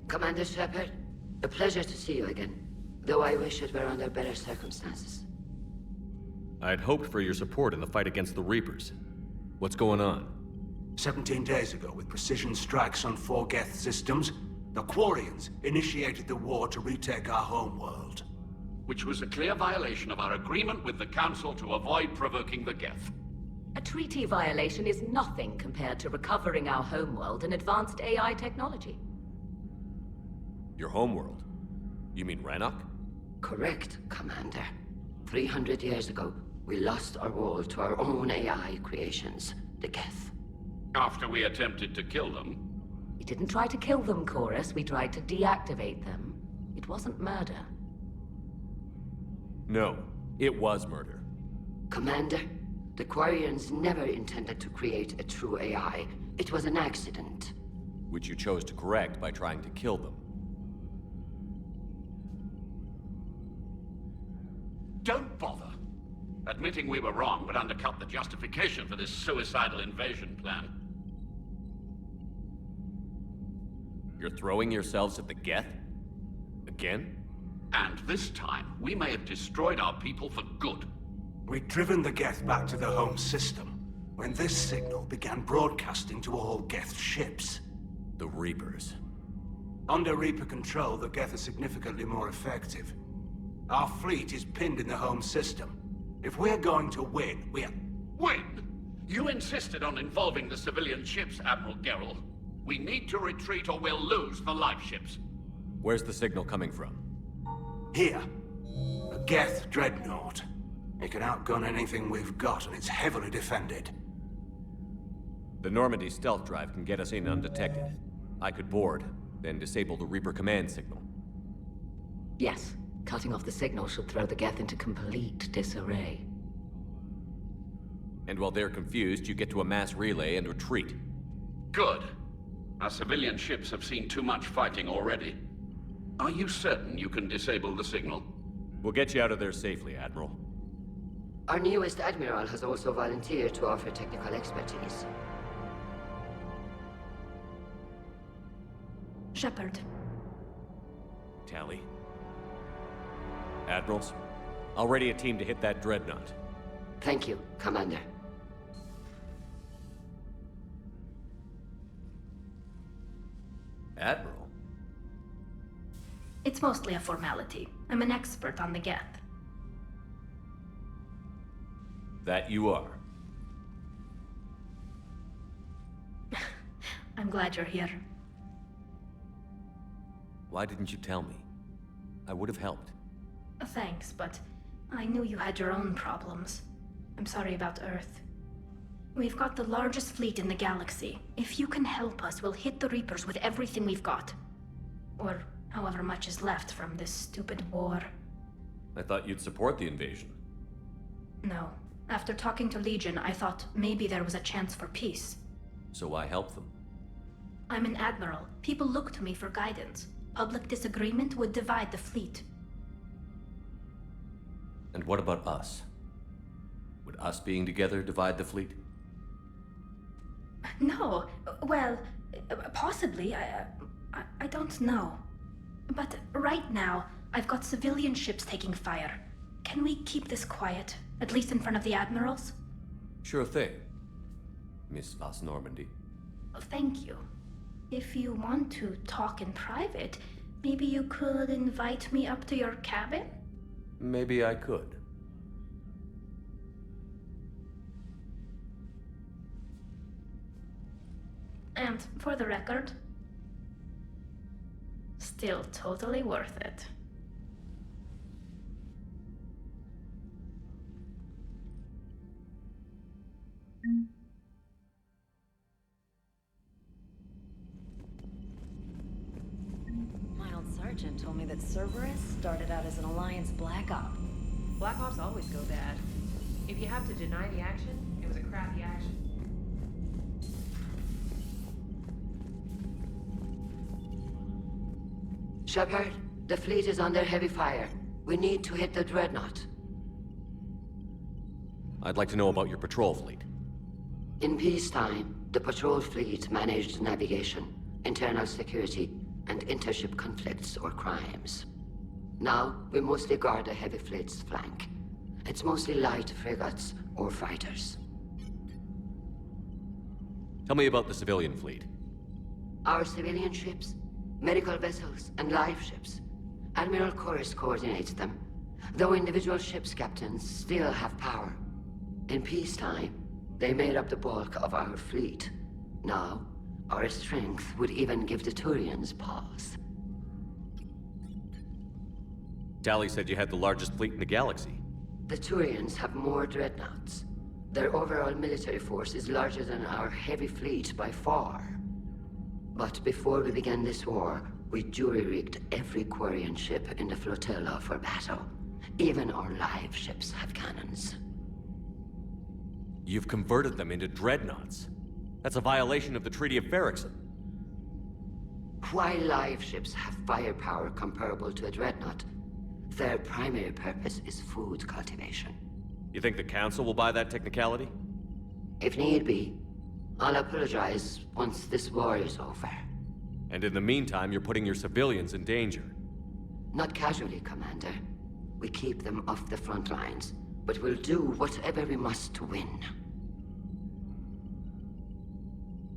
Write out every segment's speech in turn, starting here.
Commander Shepard, a pleasure to see you again, though I wish it were under better circumstances. I had hoped for your support in the fight against the Reapers. What's going on? 17 days ago, with precision strikes on 4 Geth systems, the Quarians initiated the war to retake our homeworld. Which was a clear violation of our agreement with the Council to avoid provoking the Geth. A treaty violation is nothing compared to recovering our homeworld and advanced AI technology. Your homeworld? You mean Rannoch? Correct, Commander. 300 years ago, we lost our world to our own AI creations, the Geth. After we attempted to kill them. We didn't try to kill them, Chorus. We tried to deactivate them. It wasn't murder. No, it was murder. Commander, the Quarians never intended to create a true AI. It was an accident. Which you chose to correct by trying to kill them. Don't bother. Admitting we were wrong would undercut the justification for this suicidal invasion plan. You're throwing yourselves at the Geth? Again? And this time, we may have destroyed our people for good. We'd driven the Geth back to the home system, when this signal began broadcasting to all Geth ships. The Reapers. Under Reaper control, the Geth are significantly more effective. Our fleet is pinned in the home system. If we're going to win, Win? You insisted on involving the civilian ships, Admiral Gerrel. We need to retreat or we'll lose the live ships. Where's the signal coming from? Here. A Geth Dreadnought. It can outgun anything we've got, and it's heavily defended. The Normandy stealth drive can get us in undetected. I could board, then disable the Reaper command signal. Yes. Cutting off the signal should throw the Geth into complete disarray. And while they're confused, you get to a mass relay and retreat. Good. Our civilian ships have seen too much fighting already. Are you certain you can disable the signal? We'll get you out of there safely, Admiral. Our newest Admiral has also volunteered to offer technical expertise. Shepard. Tally. Admirals, I'll ready a team to hit that Dreadnought. Thank you, Commander. Admiral? It's mostly a formality. I'm an expert on the Geth. That you are. I'm glad you're here. Why didn't you tell me? I would have helped. Thanks, but I knew you had your own problems. I'm sorry about Earth. We've got the largest fleet in the galaxy. If you can help us, we'll hit the Reapers with everything we've got. Or however much is left from this stupid war. I thought you'd support the invasion. No. After talking to Legion, I thought maybe there was a chance for peace. So why help them? I'm an admiral. People look to me for guidance. Public disagreement would divide the fleet. And what about us? Would us being together divide the fleet? No. Well, possibly. I don't know. But right now, I've got civilian ships taking fire. Can we keep this quiet, at least in front of the admirals? Sure thing, Miss Vas Normandy. Thank you. If you want to talk in private, maybe you could invite me up to your cabin? Maybe I could. And for the record, still totally worth it. My old sergeant told me that Cerberus started out as an Alliance Black Op. Black Ops always go bad. If you have to deny the action, it was a crappy action. Shepard, the fleet is under heavy fire. We need to hit the Dreadnought. I'd like to know about your patrol fleet. In peacetime, the patrol fleet managed navigation, internal security, and intership conflicts or crimes. Now, we mostly guard the heavy fleet's flank. It's mostly light frigates or fighters. Tell me about the civilian fleet. Our civilian ships, medical vessels, and life ships. Admiral Chorus coordinates them, though individual ships' captains still have power. In peacetime, they made up the bulk of our fleet. Now, our strength would even give the Turians pause. Tali said you had the largest fleet in the galaxy. The Turians have more dreadnoughts. Their overall military force is larger than our heavy fleet by far. But before we began this war, we jury-rigged every Quarian ship in the flotilla for battle. Even our live ships have cannons. You've converted them into dreadnoughts. That's a violation of the Treaty of Ferrixon. While live ships have firepower comparable to a dreadnought, their primary purpose is food cultivation. You think the Council will buy that technicality? If need be, I'll apologize once this war is over. And in the meantime, you're putting your civilians in danger. Not casually, Commander. We keep them off the front lines, but we'll do whatever we must to win.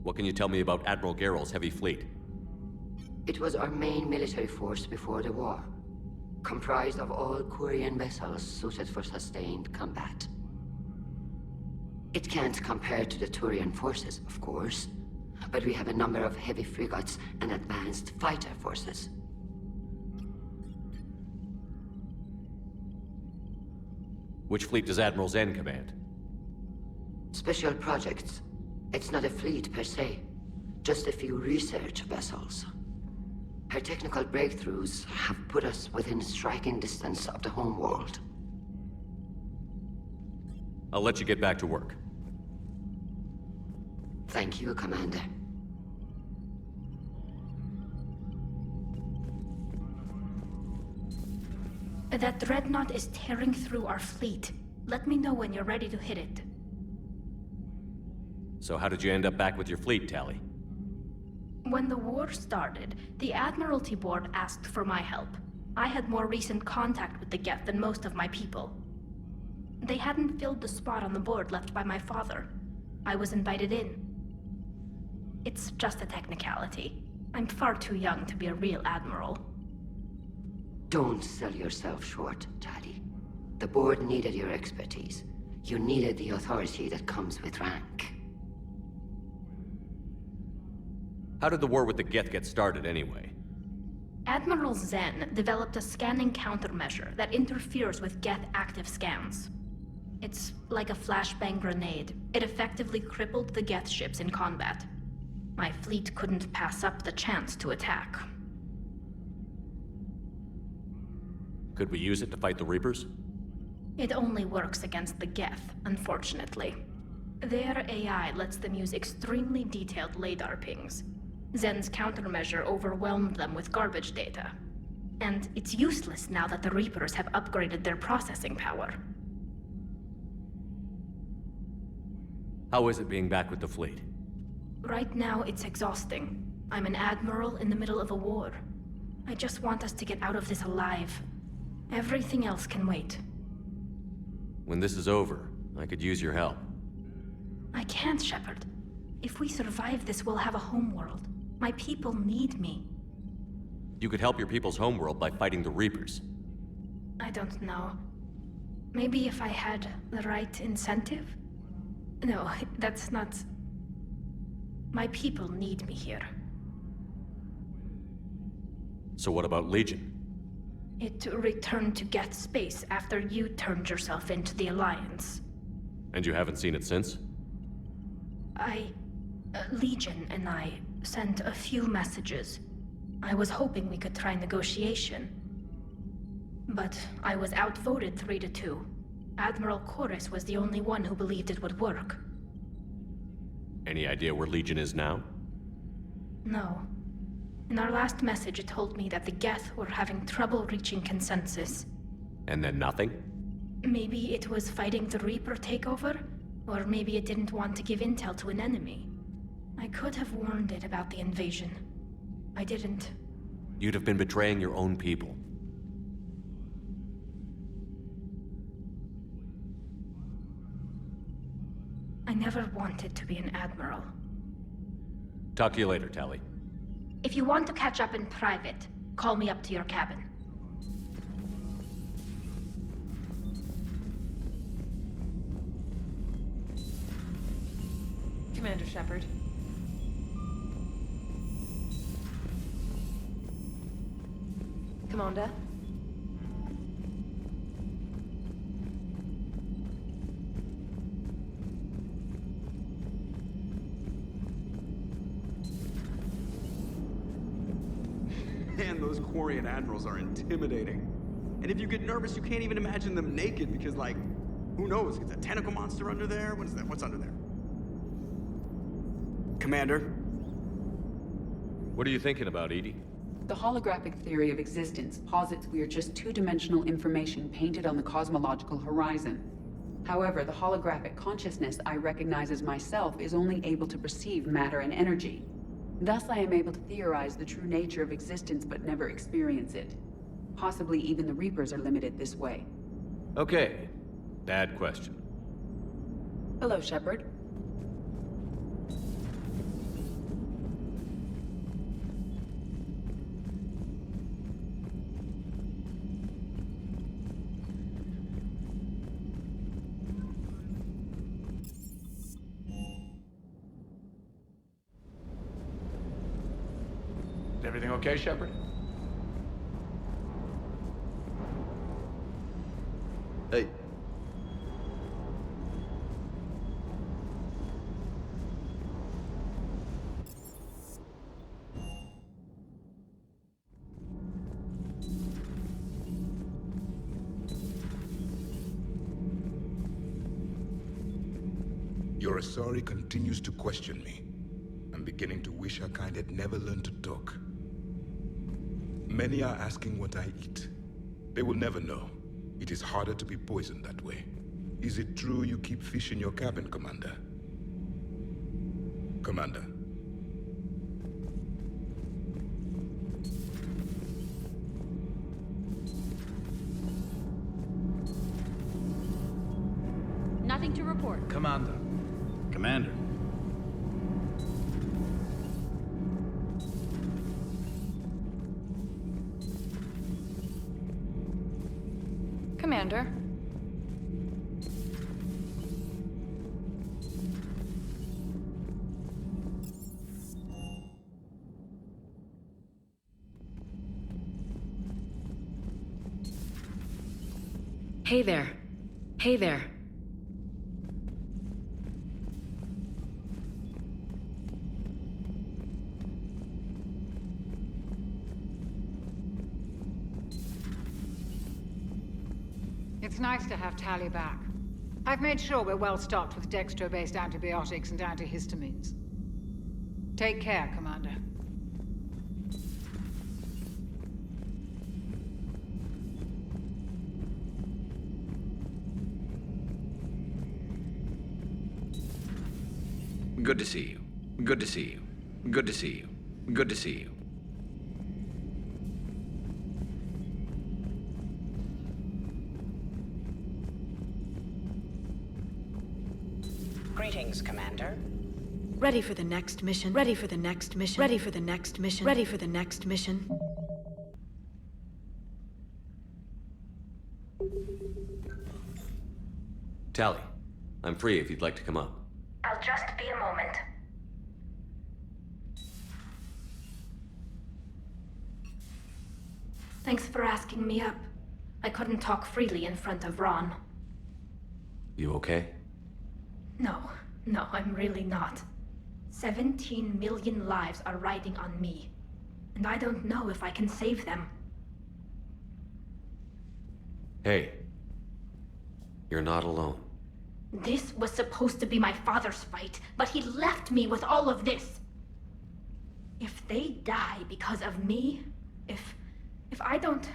What can you tell me about Admiral Geral's heavy fleet? It was our main military force before the war, comprised of all Quarian vessels suited for sustained combat. It can't compare to the Turian forces, of course, but we have a number of heavy frigates and advanced fighter forces. Which fleet does Admiral Zen command? Special projects. It's not a fleet per se, just a few research vessels. Her technical breakthroughs have put us within striking distance of the homeworld. I'll let you get back to work. Thank you, Commander. That Dreadnought is tearing through our fleet. Let me know when you're ready to hit it. So how did you end up back with your fleet, Tali? When the war started, the Admiralty Board asked for my help. I had more recent contact with the Geth than most of my people. They hadn't filled the spot on the board left by my father. I was invited in. It's just a technicality. I'm far too young to be a real admiral. Don't sell yourself short, Tali. The board needed your expertise. You needed the authority that comes with rank. How did the war with the Geth get started, anyway? Admiral Zen developed a scanning countermeasure that interferes with Geth active scans. It's like a flashbang grenade. It effectively crippled the Geth ships in combat. My fleet couldn't pass up the chance to attack. Could we use it to fight the Reapers? It only works against the Geth, unfortunately. Their AI lets them use extremely detailed LADAR pings. Zen's countermeasure overwhelmed them with garbage data. And it's useless now that the Reapers have upgraded their processing power. How is it being back with the fleet? Right now, it's exhausting. I'm an admiral in the middle of a war. I just want us to get out of this alive. Everything else can wait. When this is over, I could use your help. I can't, Shepard. If we survive this, we'll have a homeworld. My people need me. You could help your people's homeworld by fighting the Reapers. I don't know. Maybe if I had the right incentive? No, that's not... My people need me here. So what about Legion? It returned to Geth space after you turned yourself into the Alliance. And you haven't seen it since? Legion and I sent a few messages. I was hoping we could try negotiation. But I was outvoted 3-2. Admiral Chorus was the only one who believed it would work. Any idea where Legion is now? No. In our last message, it told me that the Geth were having trouble reaching consensus. And then nothing? Maybe it was fighting the Reaper takeover, or maybe it didn't want to give intel to an enemy. I could have warned it about the invasion. I didn't. You'd have been betraying your own people. I never wanted to be an admiral. Talk to you later, Tali. If you want to catch up in private, call me up to your cabin. Commander Shepard. Commander? Man, those Quarian admirals are intimidating. And if you get nervous, you can't even imagine them naked because, like, who knows? Is a tentacle monster under there? What is that? What's under there? Commander? What are you thinking about, Edie? The holographic theory of existence posits we are just two-dimensional information painted on the cosmological horizon. However, the holographic consciousness I recognize as myself is only able to perceive matter and energy. Thus, I am able to theorize the true nature of existence but never experience it. Possibly even the Reapers are limited this way. Okay. Bad question. Hello, Shepard. Is everything okay, Shepard? Hey. Your Asari continues to question me. I'm beginning to wish our kind had never learned to talk. Many are asking what I eat. They will never know. It is harder to be poisoned that way. Is it true you keep fish in your cabin, Commander? Commander. Nothing to report. Commander. Commander. Commander. Hey there. Hey there. It's nice to have Tali back. I've made sure we're well stocked with dextro-based antibiotics and antihistamines. Take care, Commander. Good to see you. Good to see you. Good to see you. Good to see you. Greetings, Commander. Ready for the next mission. Ready for the next mission. Ready for the next mission. Ready for the next mission. Tali, I'm free if you'd like to come up. I'll just be a moment. Thanks for asking me up. I couldn't talk freely in front of Ron. You okay? No, I'm really not. 17 million lives are riding on me, and I don't know if I can save them. Hey. You're not alone. This was supposed to be my father's fight, but he left me with all of this. If they die because of me, if I don't...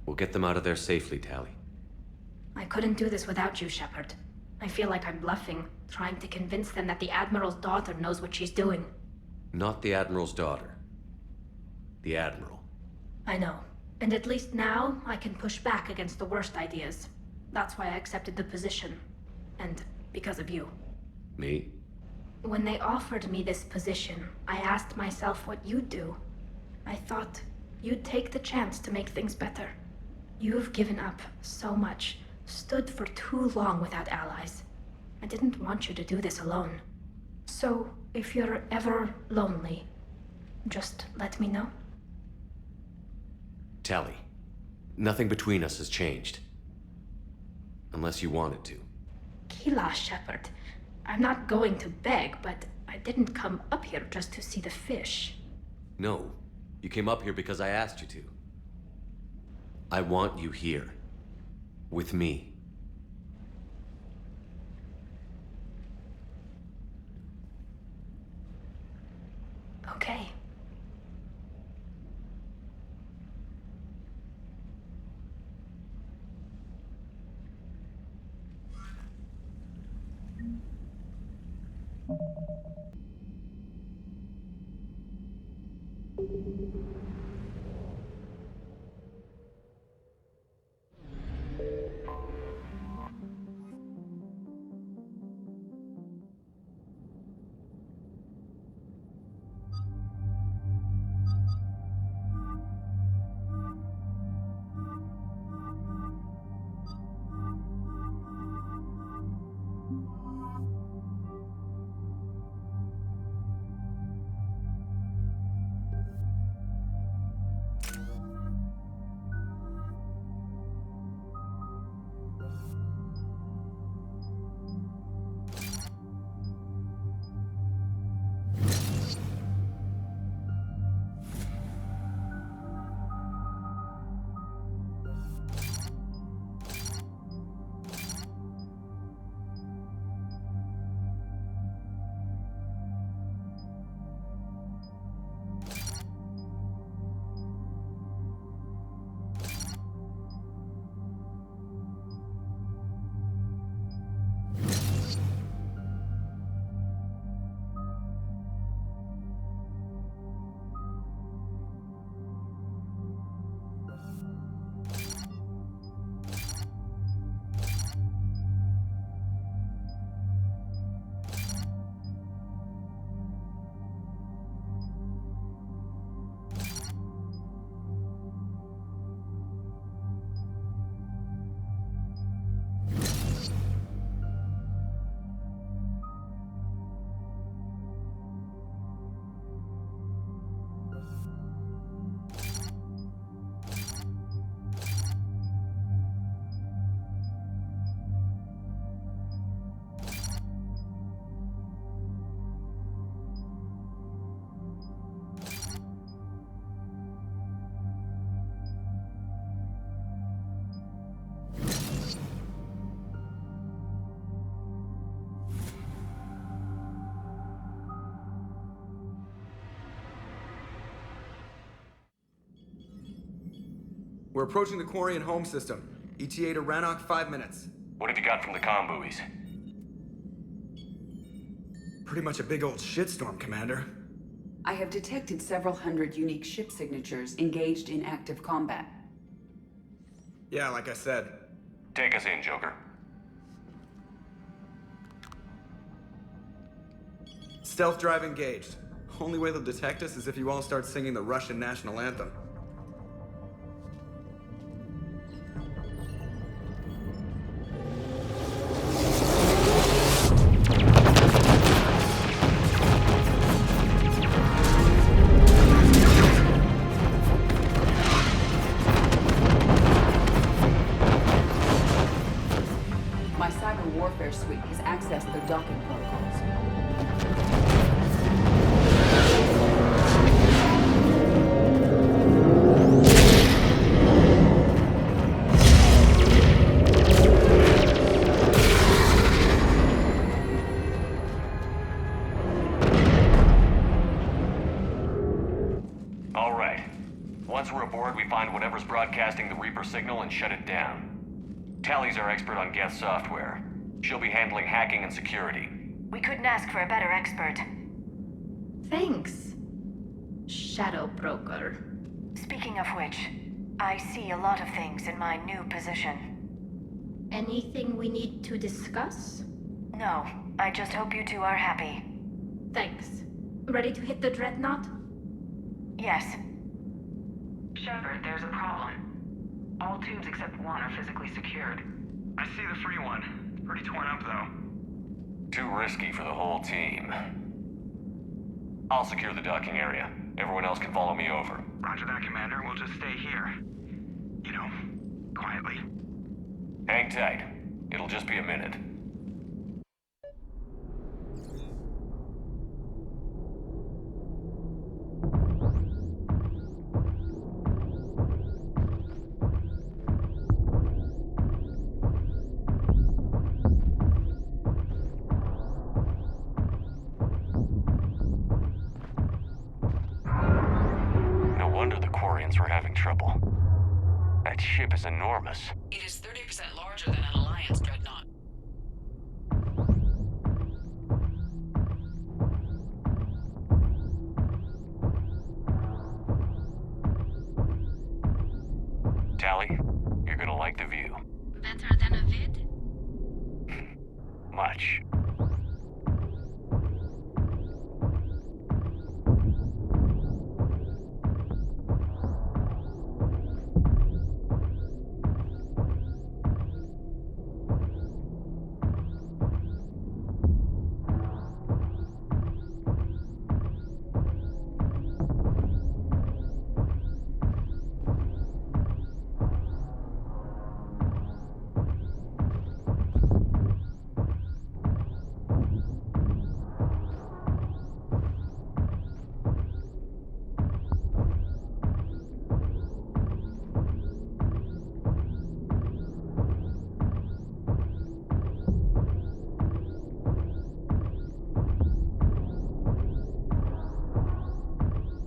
We'll get them out of there safely, Tali. I couldn't do this without you, Shepard. I feel like I'm bluffing, trying to convince them that the Admiral's daughter knows what she's doing. Not the Admiral's daughter. The Admiral. I know. And at least now, I can push back against the worst ideas. That's why I accepted the position. And because of you. Me? When they offered me this position, I asked myself what you'd do. I thought you'd take the chance to make things better. You've given up so much, stood for too long without allies. I didn't want you to do this alone. So, if you're ever lonely, just let me know. Tali, nothing between us has changed. Unless you wanted to. Kila, Shepard. I'm not going to beg, but I didn't come up here just to see the fish. No, you came up here because I asked you to. I want you here. With me. Okay. We're approaching the Quarian home system. ETA to Rannoch, 5 minutes. What have you got from the comm buoys? Pretty much a big old shitstorm, Commander. I have detected several hundred unique ship signatures engaged in active combat. Yeah, like I said. Take us in, Joker. Stealth drive engaged. Only way they'll detect us is if you all start singing the Russian national anthem. My cyber warfare suite has accessed their docking protocols. Once we're aboard, we find whatever's broadcasting the Reaper signal and shut it down. Tally's our expert on Geth software. She'll be handling hacking and security. We couldn't ask for a better expert. Thanks, Shadow Broker. Speaking of which, I see a lot of things in my new position. Anything we need to discuss? No, I just hope you two are happy. Thanks. Ready to hit the Dreadnought? Yes. Shepard, there's a problem. All tubes except one are physically secured. I see the free one. It's pretty torn up, though. Too risky for the whole team. I'll secure the docking area. Everyone else can follow me over. Roger that, Commander. We'll just stay here. You know, quietly. Hang tight. It'll just be a minute. We're having trouble. That ship is enormous. It is 30% larger than an Alliance Dreadnought. Tally, you're gonna like the view. Better than a vid? Much.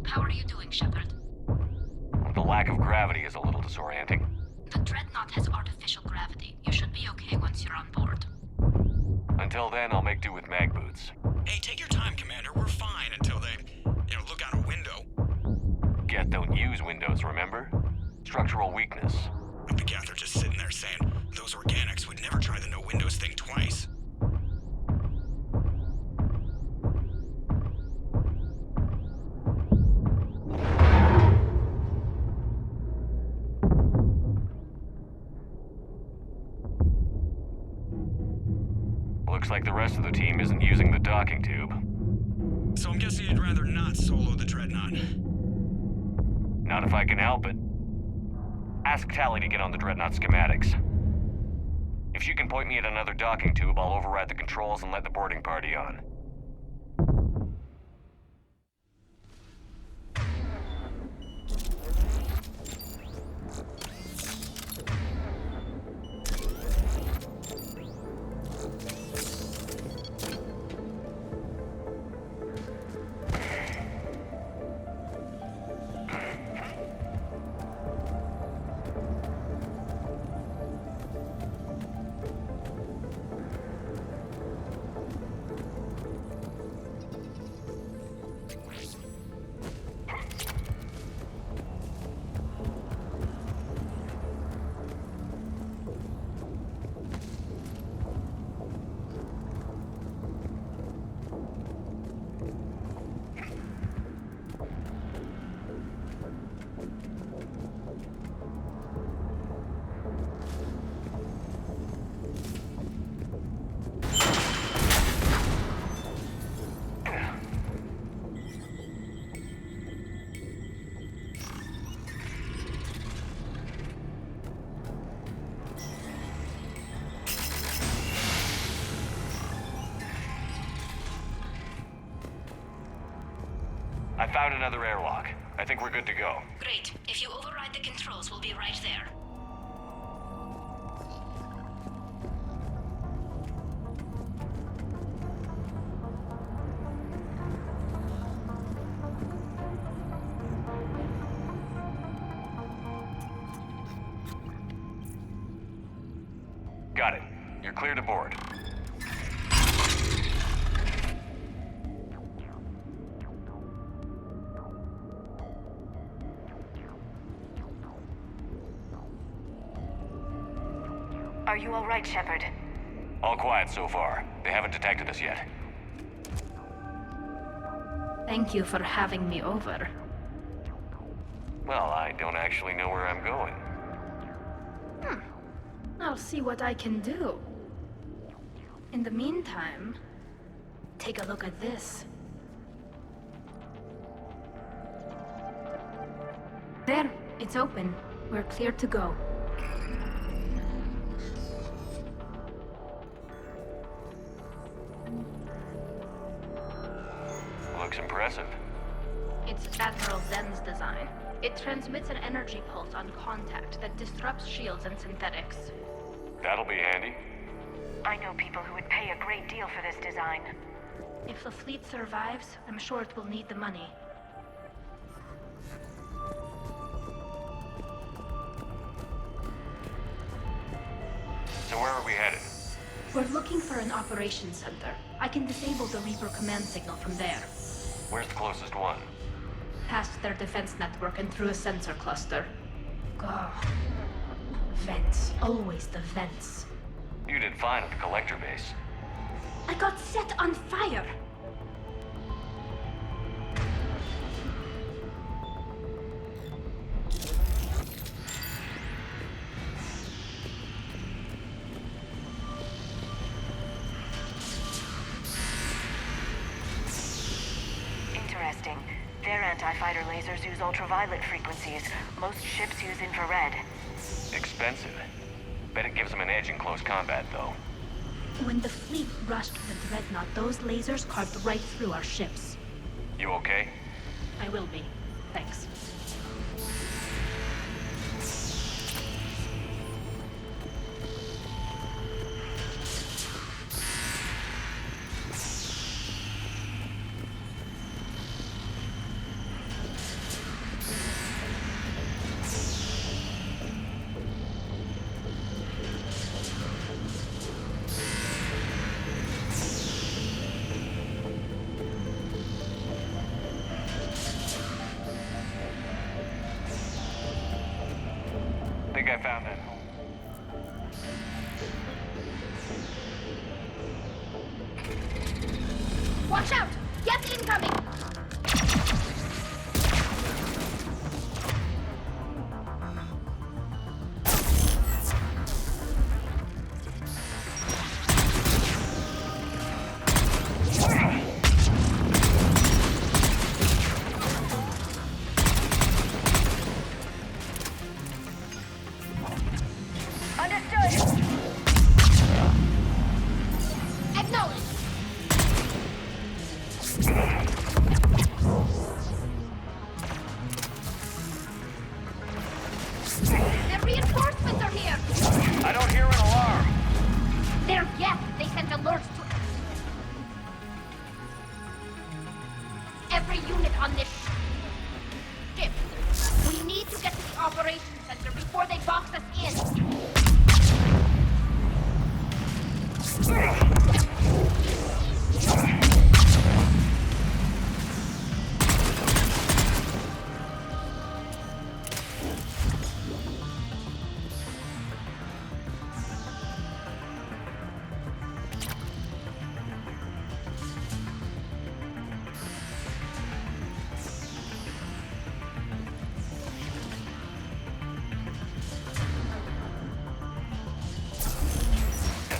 How are you doing, Shepard? The lack of gravity is a little disorienting. The Dreadnought has artificial gravity. You should be okay once you're on board. Until then, I'll make do with mag boots. Hey, take your time, Commander. We're fine until they, look out a window. Geth don't use windows, remember? Structural weakness. Like the Geth are just sitting there saying, those organics would never try the no windows thing twice. Looks like the rest of the team isn't using the docking tube. So I'm guessing you'd rather not solo the Dreadnought. Not if I can help it. Ask Tally to get on the Dreadnought schematics. If she can point me at another docking tube, I'll override the controls and let the boarding party on. I found another airlock. I think we're good to go. Great. If you override the controls, we'll be right there. Got it. You're clear to board. Are you all right, Shepard? All quiet so far. They haven't detected us yet. Thank you for having me over. Well, I don't actually know where I'm going. I'll see what I can do. In the meantime, take a look at this. There, it's open. We're clear to go. Looks impressive. It's Admiral Zen's design. It transmits an energy pulse on contact that disrupts shields and synthetics. That'll be handy. I know people who would pay a great deal for this design. If the fleet survives, I'm sure it will need the money. So where are we headed? We're looking for an operations center. I can disable the Reaper command signal from there. Where's the closest one? Past their defense network and through a sensor cluster. God. Vents. Always the vents. You did fine at the collector base. I got set on fire! Interesting. Their anti-fighter lasers use ultraviolet frequencies. Most ships use infrared. Expensive. Bet it gives them an edge in close combat, though. When the fleet rushed the Dreadnought, those lasers carved right through our ships. You okay? I will be. Thanks. I found that. Watch out! Geth incoming!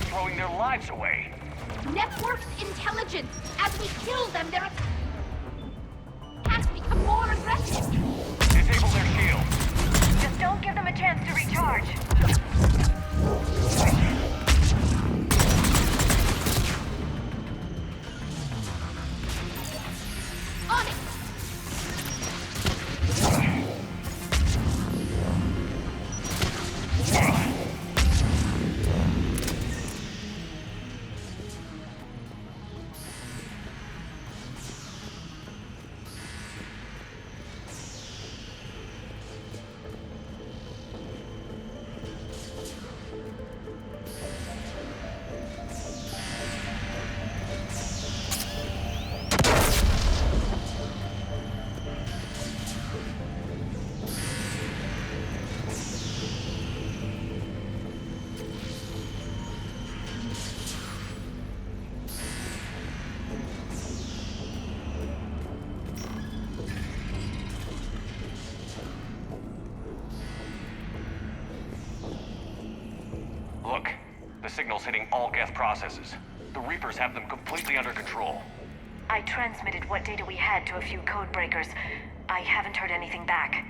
Throwing their lives away. Network's intelligence. As we kill them, their attacks become more aggressive. Disable their shield. Just don't give them a chance to recharge. On it! signals hitting all Geth processes. The Reapers have them completely under control. I transmitted what data we had to a few code breakers. I haven't heard anything back.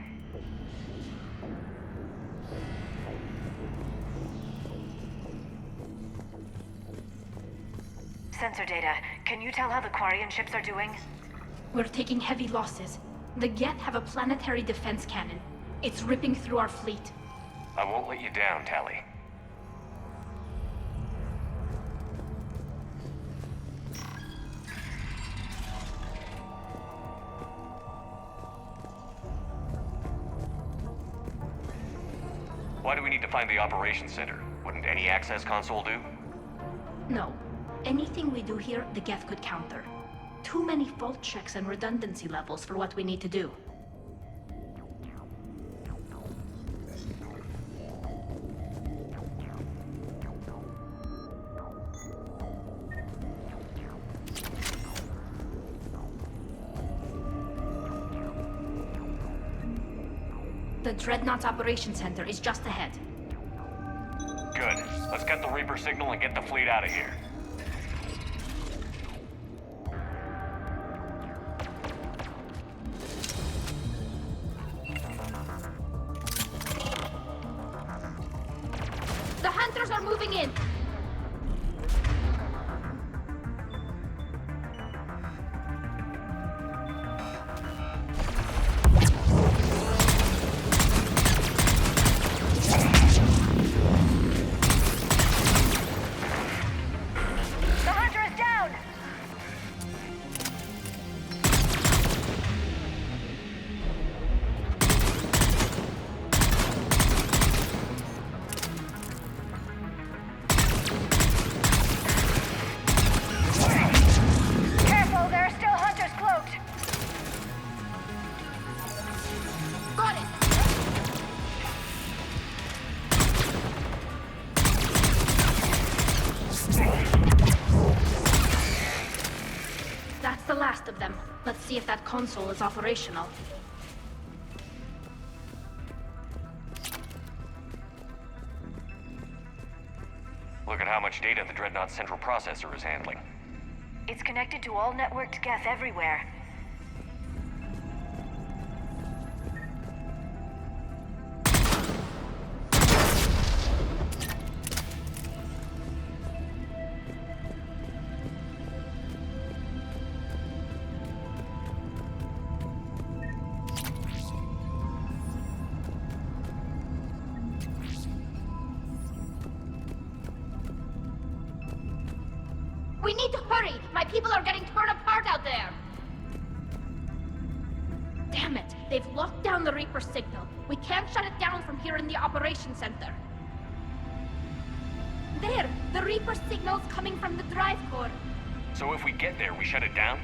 Sensor data. Can you tell how the Quarian ships are doing? We're taking heavy losses. The Geth have a planetary defense cannon. It's ripping through our fleet. I won't let you down, Tali. Why do we need to find the operations center? Wouldn't any access console do? No. Anything we do here, the Geth could counter. Too many fault checks and redundancy levels for what we need to do. The Dreadnought's Operations Center is just ahead. Good. Let's get the Reaper signal and get the fleet out of here. The Hunters are moving in! Of them. Let's see if that console is operational. Look at how much data the Dreadnought central processor is handling. It's connected to all networked Geth everywhere. We need to hurry! My people are getting torn apart out there! Damn it! They've locked down the Reaper signal. We can't shut it down from here in the Operations Center. There! The Reaper signal's coming from the drive core. So if we get there, we shut it down?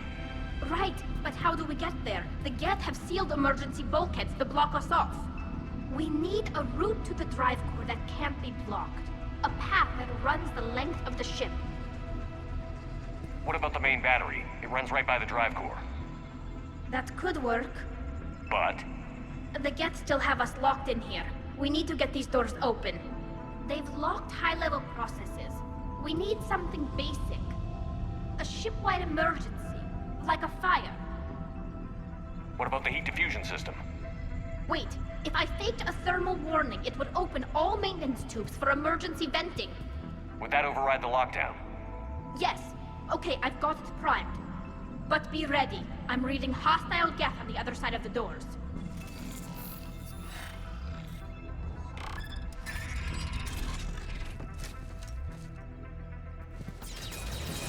Right, but how do we get there? The Geth have sealed emergency bulkheads to block us off. We need a route to the drive core that can't be blocked. A path that runs the length of the ship. What about the main battery? It runs right by the drive core. That could work. But? The Geth still have us locked in here. We need to get these doors open. They've locked high-level processes. We need something basic. A ship-wide emergency. Like a fire. What about the heat diffusion system? Wait, if I faked a thermal warning, it would open all maintenance tubes for emergency venting. Would that override the lockdown? Yes. Okay, I've got it primed. But be ready. I'm reading hostile Geth on the other side of the doors.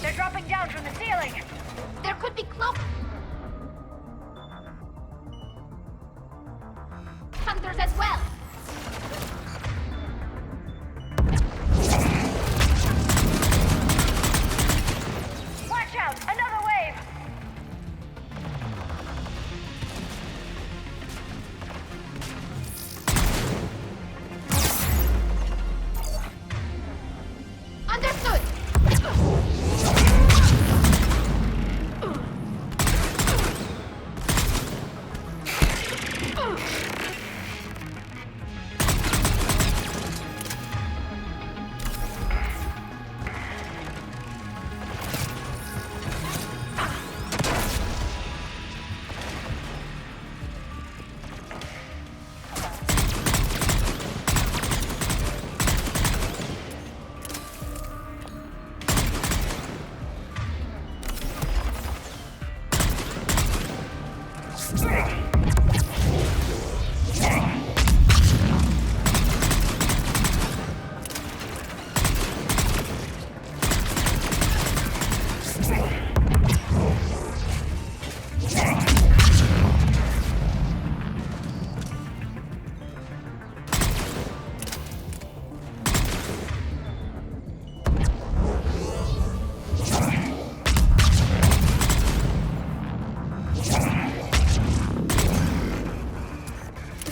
They're dropping down from the ceiling! There could be cloak... Hunters as well! Watch out! Another wave! Understood!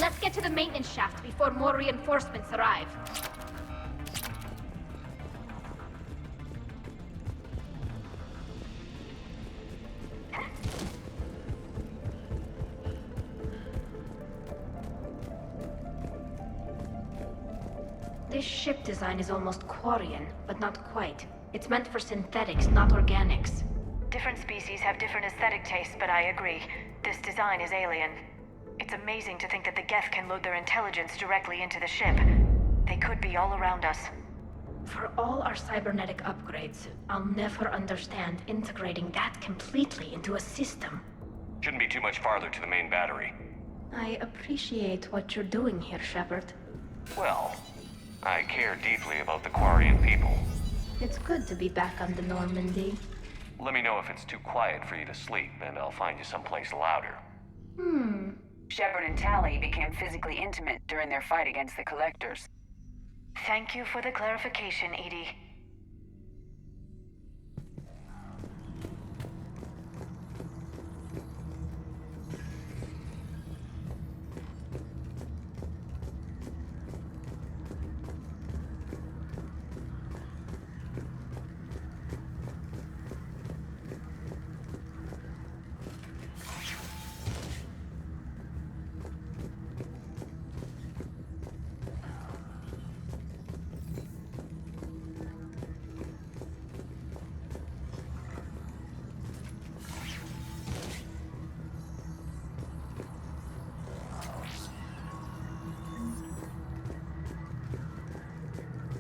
Let's get to the maintenance shaft before more reinforcements arrive. This ship design is almost Quarian, but not quite. It's meant for synthetics, not organics. Different species have different aesthetic tastes, but I agree. This design is alien. It's amazing to think that the Geth can load their intelligence directly into the ship. They could be all around us. For all our cybernetic upgrades, I'll never understand integrating that completely into a system. Shouldn't be too much farther to the main battery. I appreciate what you're doing here, Shepard. Well, I care deeply about the Quarian people. It's good to be back on the Normandy. Let me know if it's too quiet for you to sleep, and I'll find you someplace louder. Shepard and Tali became physically intimate during their fight against the Collectors. Thank you for the clarification, Edie.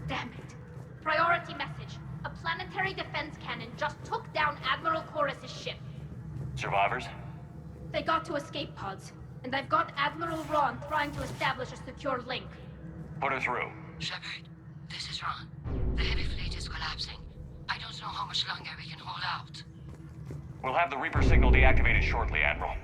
Damn it. Priority message. A planetary defense cannon just took down Admiral Chorus's ship. Survivors? They got to escape pods, and I've got Admiral Ron trying to establish a secure link. Put her through. Shepard, this is Ron. The heavy fleet is collapsing. I don't know how much longer we can hold out. We'll have the Reaper signal deactivated shortly, Admiral.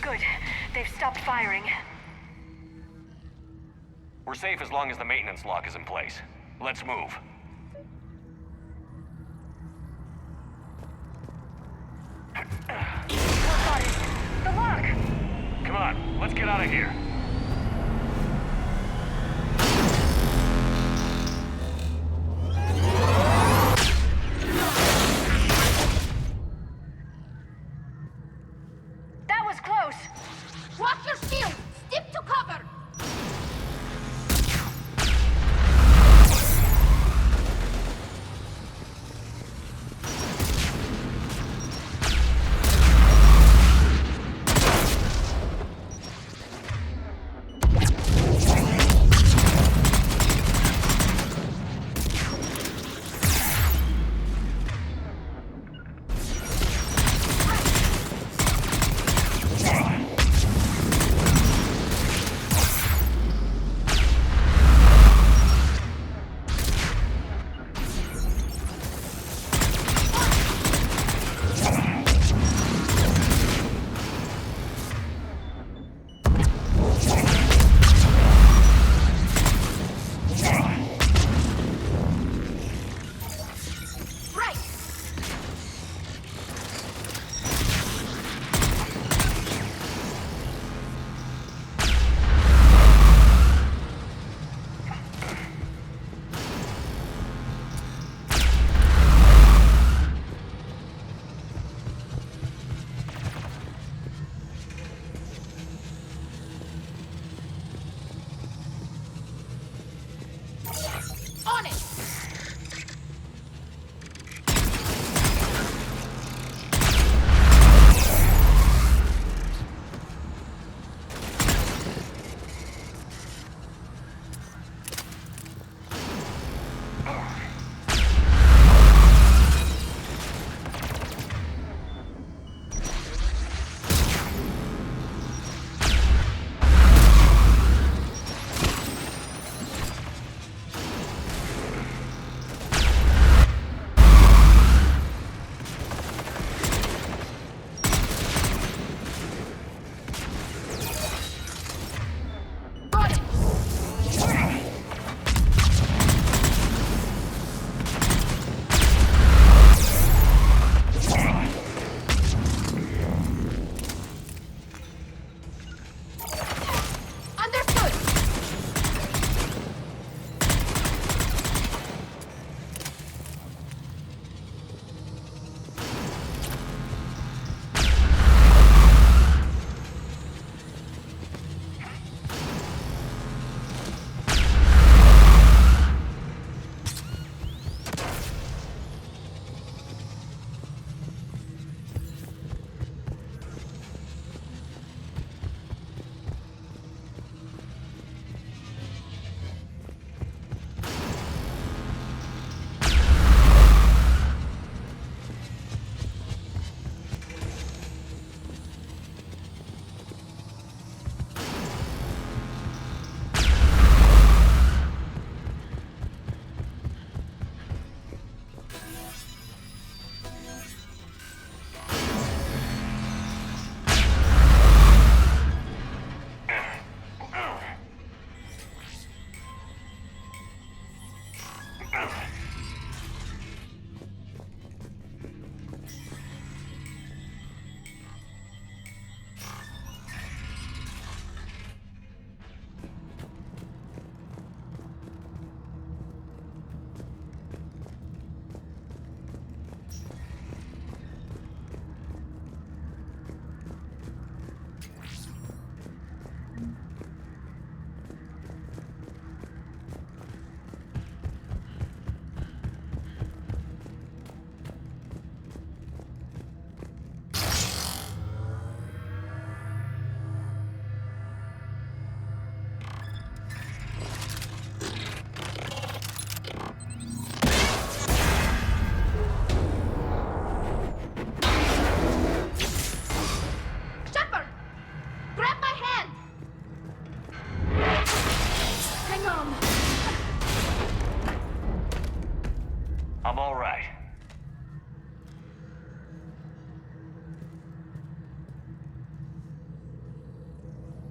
Good. They've stopped firing. We're safe as long as the maintenance lock is in place. Let's move. Got it. The lock! Come on, let's get out of here. That was close! Watch your shield! Stick to cover!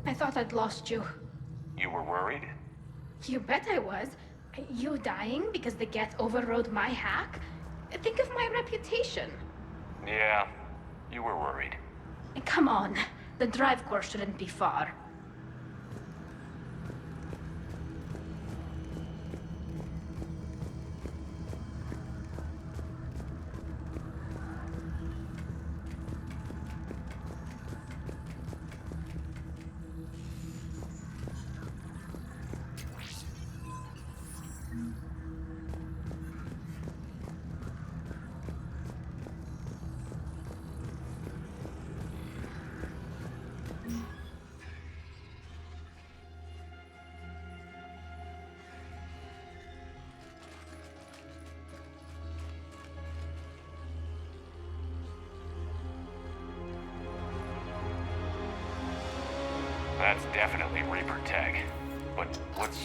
I thought I'd lost you. You were worried? You bet I was. You dying because the Geth overrode my hack? Think of my reputation. Yeah, you were worried. Come on. The drive course shouldn't be far. That's definitely Reaper tech. But what's...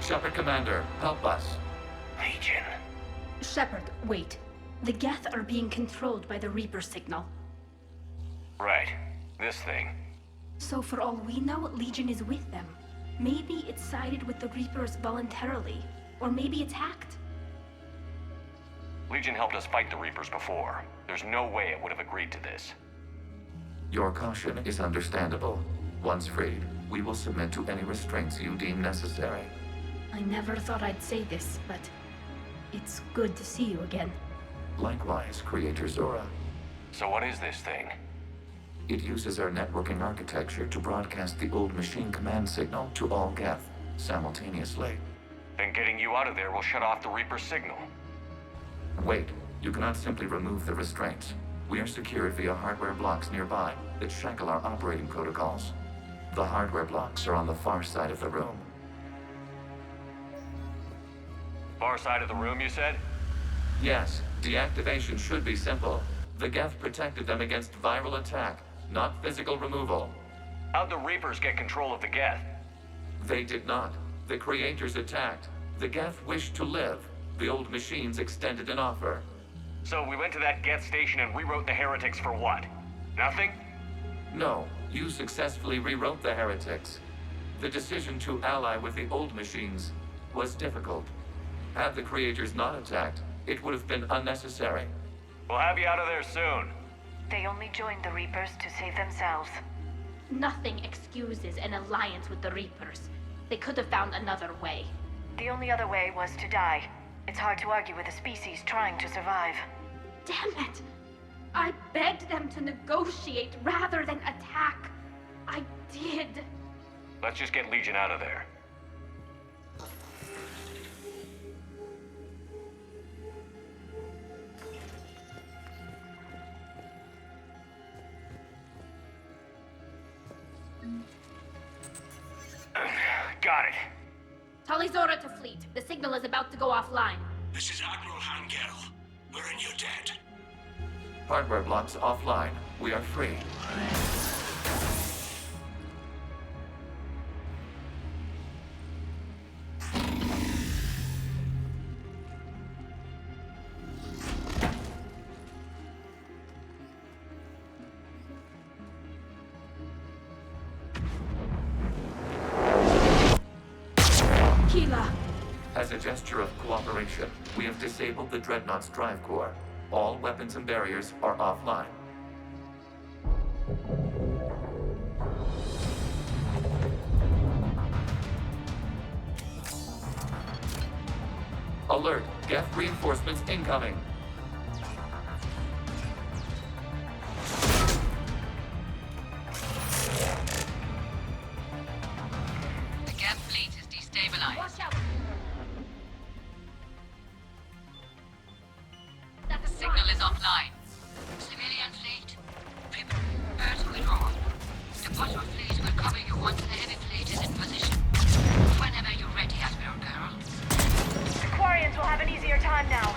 Shepard Commander, help us. Legion. Shepard, wait. The Geth are being controlled by the Reaper signal. Right. This thing. So for all we know, Legion is with them. Maybe it sided with the Reapers voluntarily. Or maybe it's hacked. Legion helped us fight the Reapers before. There's no way it would have agreed to this. Your caution is understandable. Once freed, we will submit to any restraints you deem necessary. I never thought I'd say this, but it's good to see you again. Likewise, Creator Zora. So what is this thing? It uses our networking architecture to broadcast the old machine command signal to all Geth simultaneously. Then getting you out of there will shut off the Reaper signal. Wait, you cannot simply remove the restraints. We are secured via hardware blocks nearby that shackle our operating protocols. The hardware blocks are on the far side of the room. Far side of the room, you said? Yes, deactivation should be simple. The Geth protected them against viral attack, not physical removal. How'd the Reapers get control of the Geth? They did not. The Creators attacked. The Geth wished to live. The old machines extended an offer. So we went to that Geth station and rewrote the heretics for what? Nothing? No, you successfully rewrote the heretics. The decision to ally with the old machines was difficult. Had the Creators not attacked, it would have been unnecessary. We'll have you out of there soon. They only joined the Reapers to save themselves. Nothing excuses an alliance with the Reapers. They could have found another way. The only other way was to die. It's hard to argue with a species trying to survive. Damn it! I begged them to negotiate rather than attack. I did. Let's just get Legion out of there. Got it. Talizora to fleet. The signal is about to go offline. This is Admiral Hangel. We're in your debt. Hardware blocks offline. We are free. As a gesture of cooperation, we have disabled the Dreadnought's drive core. All weapons and barriers are offline. Alert! Geth reinforcements incoming! The Geth fleet is destabilized. Watch out! The signal is offline. Civilian fleet, prepare to withdraw. The bottom fleet will cover you once the heavy fleet is in position. Whenever you're ready, Admiral Girl. The Quarians will have an easier time now.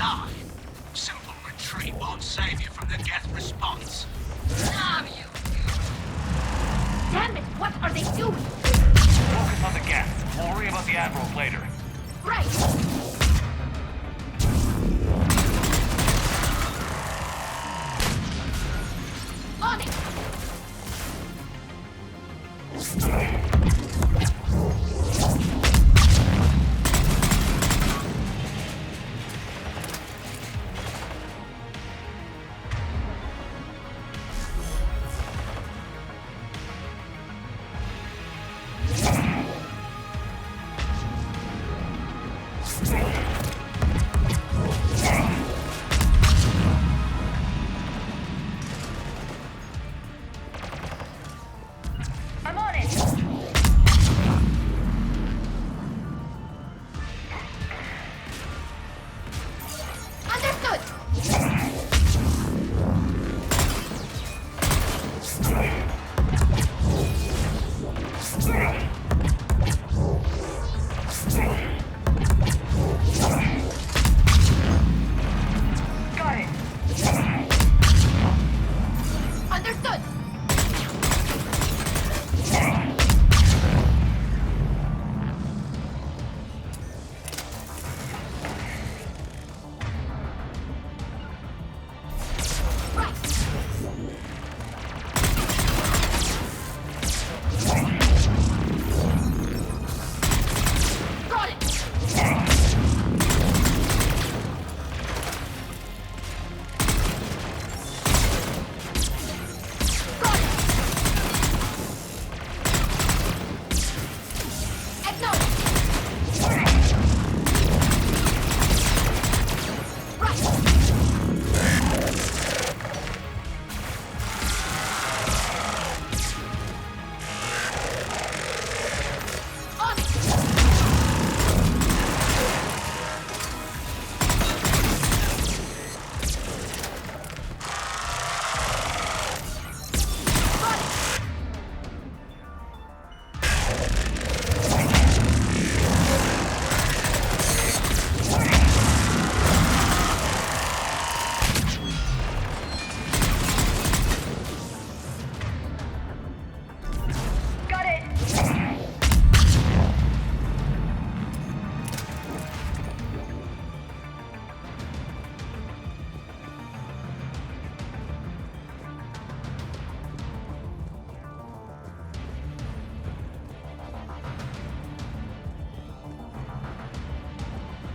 die. Simple retreat won't save you from the Geth response. Damn you! Damn it, what are they doing? Focus on the Geth. We'll worry about the Admirals later. Right! On it! I'm on it! Understood! Got it! Understood! Got it! Got it! Acknowledge! Right! On it! Got it! Got it!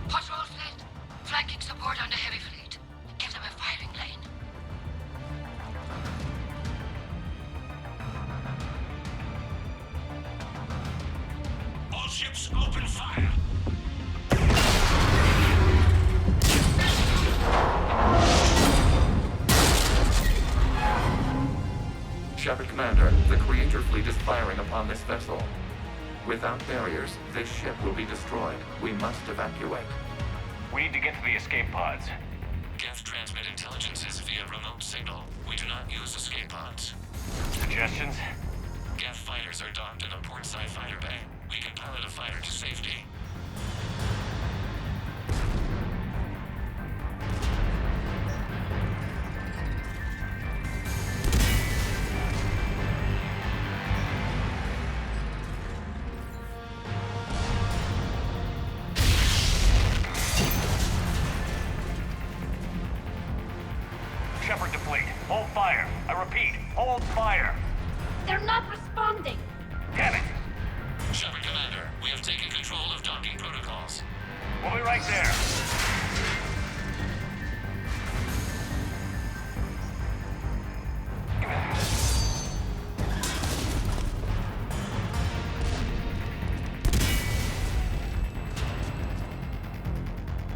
Patrol fleet, flanking support on the heavy fleet. Give them a firing lane. All ships open fire. Shepard Commander, the Creator fleet is firing upon this vessel. Without barriers, this ship will be destroyed. We must evacuate. We need to get to the escape pods. Geth transmit intelligences via remote signal. We do not use escape pods. Suggestions? Geth fighters are docked in a portside fighter bay. We can pilot a fighter to safety. Shepard to fleet. Hold fire. I repeat, hold fire. They're not responding! Damn it! Shepard Commander, we have taken control of docking protocols. We'll be right there.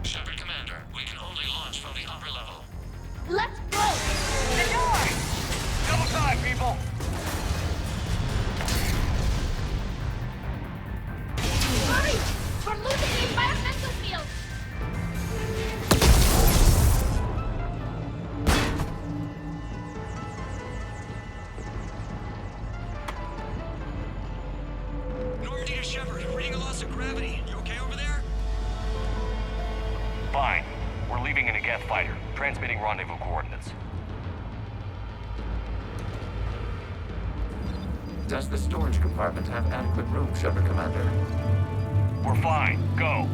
Shepard Commander, we can only launch from the upper level. Let's go! The door! Double time, people! Hurry! We're losing the environmental field! Normandy to Shepard, reading a loss of gravity. You okay over there? Fine. We're leaving in Geth fighter, transmitting rendezvous coordinates. Does the storage compartment have adequate room, Shepard Commander? We're fine. Go.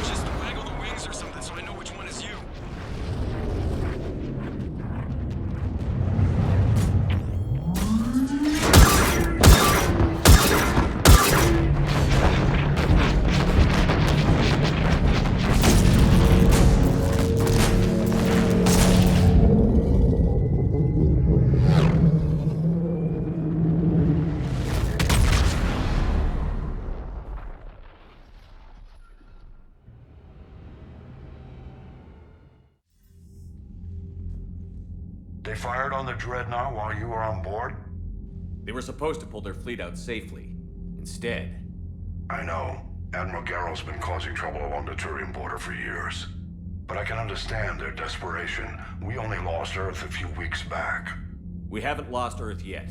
Just waggle the wings or something so I know which one is you. They fired on the Dreadnought while you were on board? They were supposed to pull their fleet out safely. Instead... I know. Admiral Garrel's been causing trouble along the Turian border for years. But I can understand their desperation. We only lost Earth a few weeks back. We haven't lost Earth yet.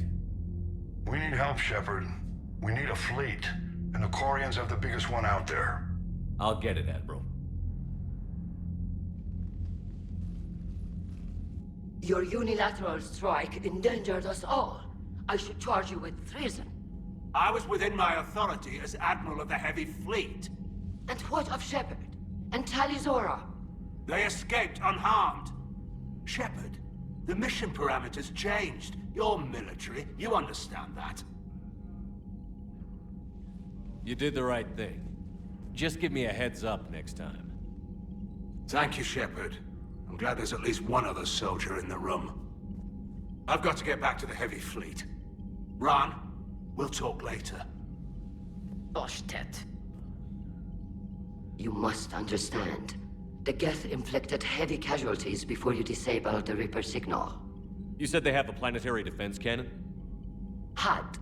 We need help, Shepard. We need a fleet. And the Quarians have the biggest one out there. I'll get it, Admiral. Your unilateral strike endangered us all. I should charge you with treason. I was within my authority as Admiral of the Heavy Fleet. And what of Shepard? And Talizora? They escaped unharmed. Shepard, the mission parameters changed. You're military, you understand that. You did the right thing. Just give me a heads up next time. Thank you, Shepard. I'm glad there's at least one other soldier in the room. I've got to get back to the Heavy Fleet. Ron, we'll talk later. Oshtet. You must understand. The Geth inflicted heavy casualties before you disabled the Reaper signal. You said they have a planetary defense cannon? Had.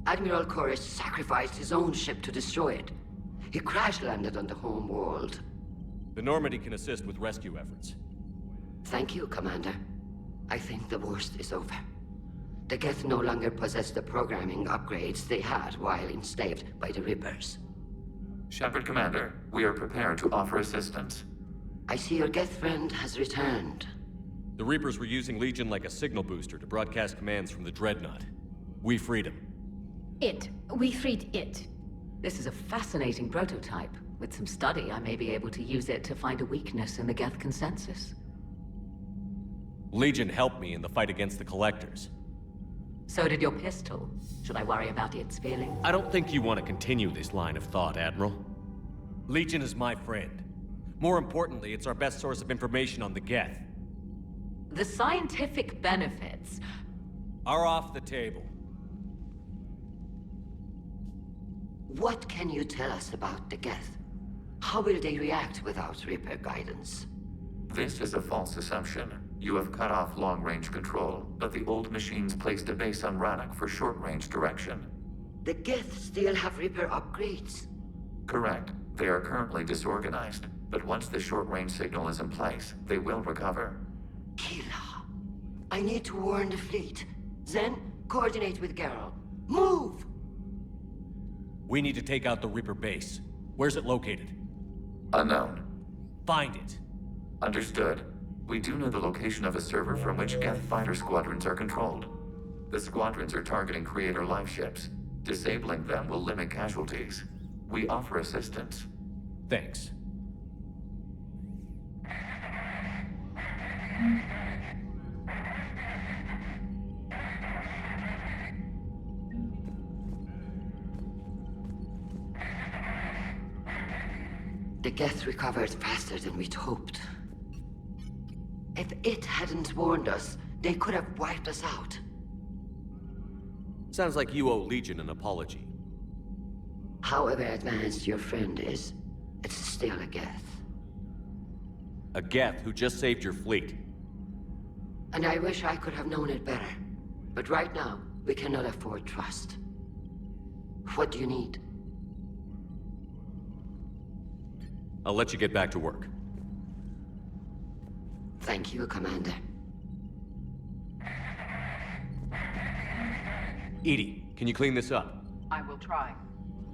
Admiral Koris sacrificed his own ship to destroy it. He crash-landed on the home world. The Normandy can assist with rescue efforts. Thank you, Commander. I think the worst is over. The Geth no longer possess the programming upgrades they had while enslaved by the Reapers. Shepard Commander, we are prepared to offer assistance. I see your Geth friend has returned. The Reapers were using Legion like a signal booster to broadcast commands from the Dreadnought. We freed him. We freed it. This is a fascinating prototype. With some study, I may be able to use it to find a weakness in the Geth consensus. Legion helped me in the fight against the Collectors. So did your pistol. Should I worry about its feelings? I don't think you want to continue this line of thought, Admiral. Legion is my friend. More importantly, it's our best source of information on the Geth. The scientific benefits are off the table. What can you tell us about the Geth? How will they react without Reaper guidance? This is a false assumption. You have cut off long-range control, but the old machines placed a base on Rannoch for short-range direction. The Geth still have Reaper upgrades? Correct. They are currently disorganized, but once the short-range signal is in place, they will recover. Kila, I need to warn the fleet. Then, coordinate with Garrel. Move! We need to take out the Reaper base. Where's it located? Unknown. Find it. Understood. We do know the location of a server from which Geth fighter squadrons are controlled. The squadrons are targeting Creator life ships. Disabling them will limit casualties. We offer assistance. Thanks. The Geth recovered faster than we'd hoped. If it hadn't warned us, they could have wiped us out. Sounds like you owe Legion an apology. However advanced your friend is, it's still a Geth. A Geth who just saved your fleet. And I wish I could have known it better. But right now, we cannot afford trust. What do you need? I'll let you get back to work. Thank you, Commander. Edie, can you clean this up? I will try.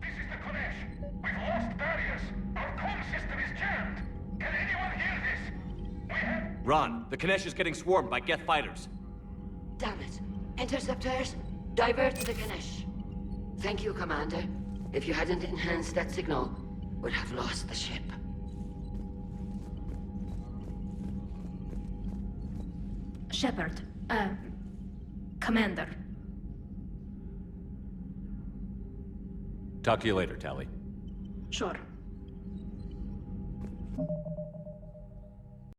This is the Konesh. We've lost barriers. Our comm system is jammed. Can anyone hear this? We have... Ron, the Konesh is getting swarmed by Geth fighters. Damn it. Interceptors, divert to the Ganesh. Thank you, Commander. If you hadn't enhanced that signal, we'd have lost the ship. Shepard, Commander. Talk to you later, Tali. Sure.